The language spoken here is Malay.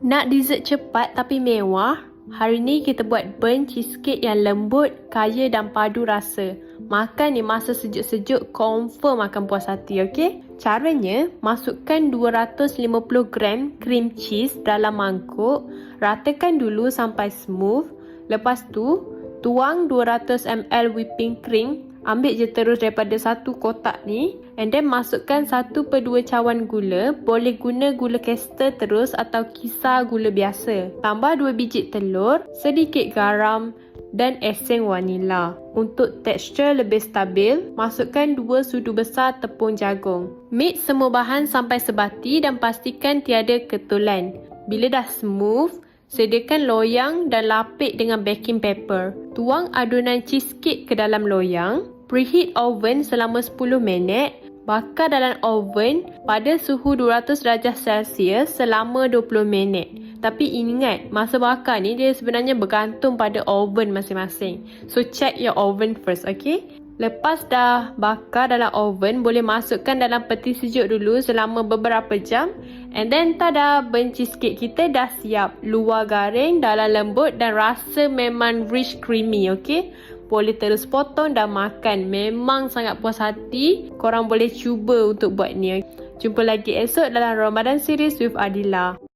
Nak dessert cepat tapi mewah? Hari ni kita buat burnt cheesecake yang lembut, kaya dan padu rasa. Makan ni masa sejuk-sejuk, confirm akan puas hati, okey? Caranya, masukkan 250 gram cream cheese dalam mangkuk, ratakan dulu sampai smooth. Lepas tu, tuang 200 ml whipping cream. Ambil je terus daripada satu kotak ni. And then masukkan 1/2 cawan gula. Boleh guna gula kester terus atau kisar gula biasa. Tambah 2 biji telur, sedikit garam dan eseng vanila. Untuk tekstur lebih stabil, masukkan 2 sudu besar tepung jagung. Mix semua bahan sampai sebati dan pastikan tiada ketulan. Bila dah smooth, sediakan loyang dan lapik dengan baking paper. Tuang adunan cheesecake ke dalam loyang. Preheat oven selama 10 minit. Bakar dalam oven pada suhu 200 darjah Celsius selama 20 minit. Tapi ingat, masa bakar ni dia sebenarnya bergantung pada oven masing-masing. So check your oven first, okay? Lepas dah bakar dalam oven, boleh masukkan dalam peti sejuk dulu selama beberapa jam. And then tada, burnt cheesecake kita dah siap. Luar garing, dalam lembut dan rasa memang rich creamy, okay? Boleh terus potong dan makan. Memang sangat puas hati. Korang boleh cuba untuk buat ni. Jumpa lagi esok dalam Ramadan Series with Adila.